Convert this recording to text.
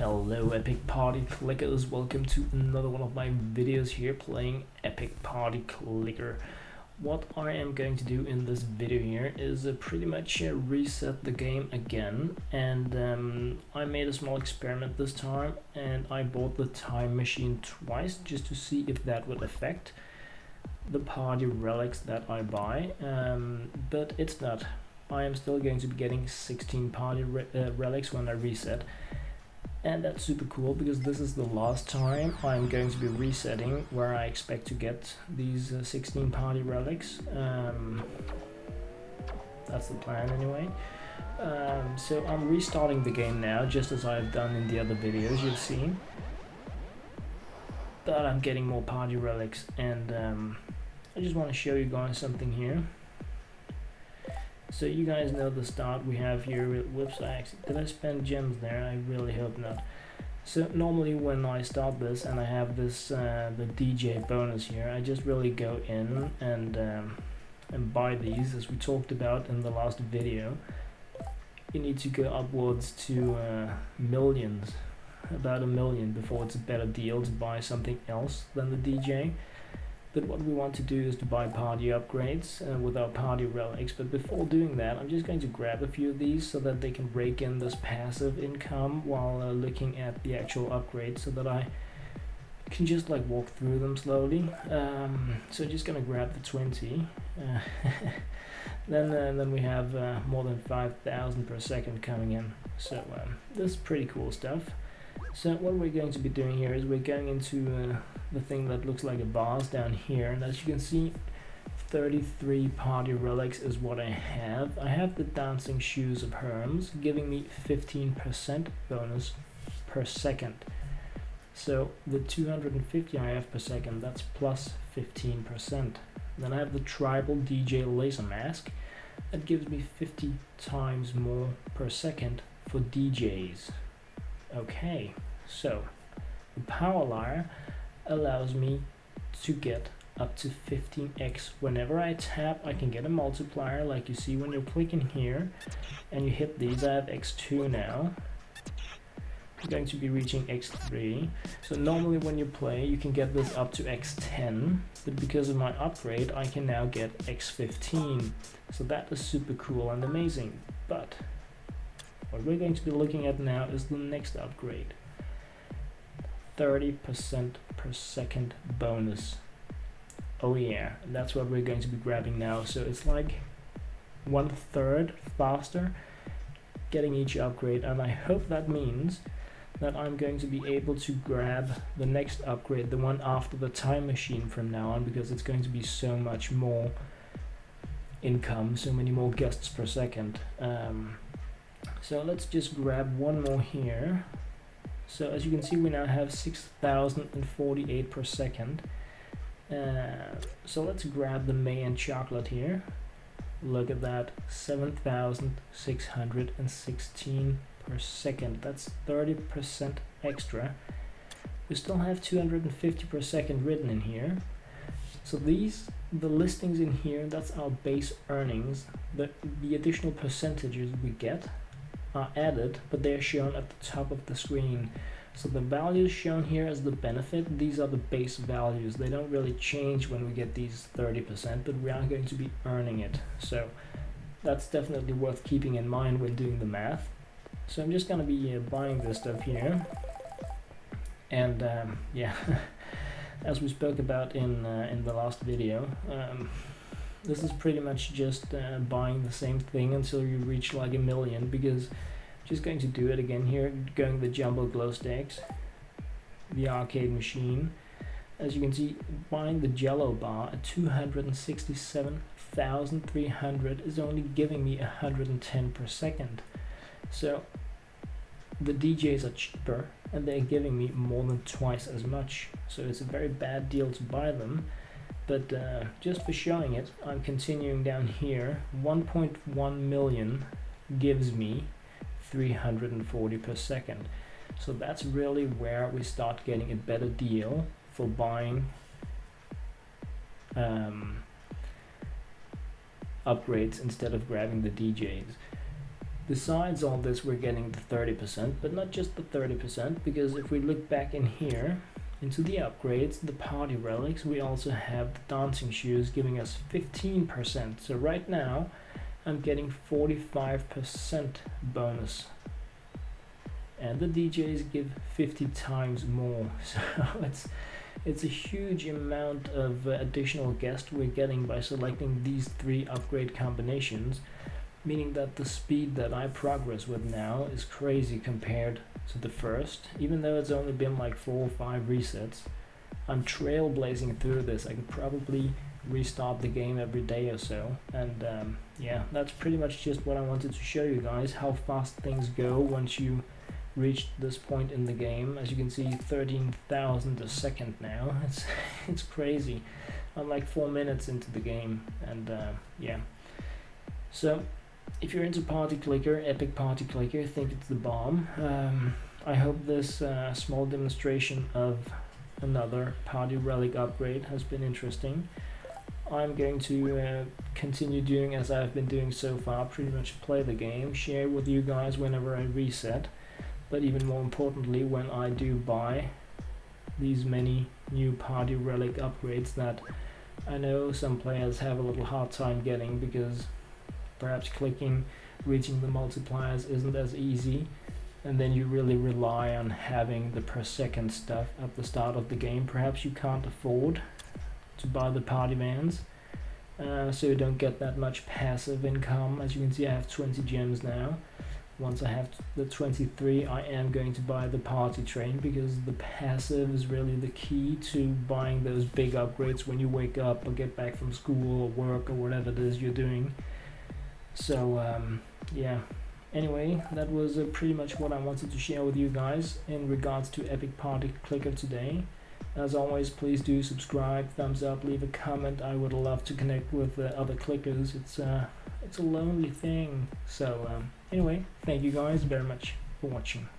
Hello Epic Party Clickers, welcome to another one of my videos here playing Epic Party Clicker. What I am going to do in this video here is pretty much reset the game again, and I made a small experiment this time and I bought the time machine twice just to see if that would affect the party relics that I buy, but it's not. I am still going to be getting 16 party relics when I reset. And that's super cool because this is the last time I'm going to be resetting where I expect to get these 16 party relics. That's the plan anyway. So I'm restarting the game now, just as I've done in the other videos you've seen. But I'm getting more party relics, and I just want to show you guys something here. So you guys know the start we have here with websites. Did I spend gems there? I really hope not. So normally when I start this and I have this the DJ bonus here, I just really go in and buy these, as we talked about in the last video. You need to go upwards to millions, about 1 million, before it's a better deal to buy something else than the DJ. But what we want to do is to buy party upgrades with our party relics. But before doing that, I'm just going to grab a few of these so that they can rake in this passive income while looking at the actual upgrades, so that I can just like walk through them slowly. So just gonna grab the 20. Then we have more than 5,000 per second coming in. So this is pretty cool stuff. So what we're going to be doing here is we're going into the thing that looks like a vase down here, and as you can see, 33 party relics is what I have. I have the dancing shoes of Hermes giving me 15% bonus per second. So the 250 I have per second, that's plus 15%. Then I have the tribal DJ laser mask that gives me 50 times more per second for DJs. Okay, so the power lyre allows me to get up to 15x. Whenever I tap, I can get a multiplier, like you see when you're clicking here and you hit these. I have x2 now. I'm going to be reaching x3. So normally when you play, you can get this up to x10, but because of my upgrade, I can now get x15. So that is super cool and amazing. But what we're going to be looking at now is the next upgrade. 30% per second bonus. Oh yeah, and that's what we're going to be grabbing now. So it's like 1/3 faster getting each upgrade, and I hope that means that I'm going to be able to grab the next upgrade, the one after the time machine, from now on, because it's going to be so much more income, so many more guests per second. So let's just grab one more here. So as you can see, we now have 6,048 per second. So let's grab the Mayan Chocolate here. Look at that, 7,616 per second. That's 30% extra. We still have 250 per second written in here. So the listings in here, that's our base earnings. The additional percentages we get are added, but they are shown at the top of the screen. So the values shown here as the benefit, these are the base values. They don't really change when we get these 30%, but we are going to be earning it. So that's definitely worth keeping in mind when doing the math. So I'm just going to be buying this stuff here. And yeah, as we spoke about in the last video, this is pretty much just buying the same thing until you reach like 1 million, because I'm just going to do it again here, going the jumbo glow sticks, the arcade machine. As you can see, buying the jello bar at 267,300 is only giving me 110 per second. So the DJs are cheaper and they're giving me more than twice as much. So it's a very bad deal to buy them. But just for showing it, I'm continuing down here. 1.1 million gives me 340 per second. So that's really where we start getting a better deal for buying upgrades instead of grabbing the DJs. Besides all this, we're getting the 30%, but not just the 30%, because if we look back in here into the upgrades, the party relics, we also have the dancing shoes giving us 15%. So right now I'm getting 45% bonus, and the DJs give 50 times more. So it's a huge amount of additional guests we're getting by selecting these 3 upgrade combinations, meaning that the speed that I progress with now is crazy compared to the first. Even though it's only been like 4 or 5 resets, I'm trailblazing through this. I could probably restart the game every day or so, and yeah, that's pretty much just what I wanted to show you guys, how fast things go once you reach this point in the game. As you can see, 13,000 a second now. It's crazy. I'm like 4 minutes into the game, and yeah. So if you're into Party Clicker, Epic Party Clicker, think it's the bomb. I hope this small demonstration of another party relic upgrade has been interesting. I'm going to continue doing as I've been doing so far, pretty much play the game, share with you guys whenever I reset, but even more importantly when I do buy these many new party relic upgrades that I know some players have a little hard time getting, because perhaps reaching the multipliers isn't as easy, and then you really rely on having the per second stuff at the start of the game. Perhaps you can't afford to buy the party vans, so you don't get that much passive income. As you can see, I have 20 gems now. Once I have the 23, I am going to buy the party train, because the passive is really the key to buying those big upgrades when you wake up or get back from school or work or whatever it is you're doing. So yeah, anyway, that was pretty much what I wanted to share with you guys in regards to Epic Party Clicker today. As always, please do subscribe, thumbs up, leave a comment. I would love to connect with other clickers. It's a lonely thing. So anyway, thank you guys very much for watching.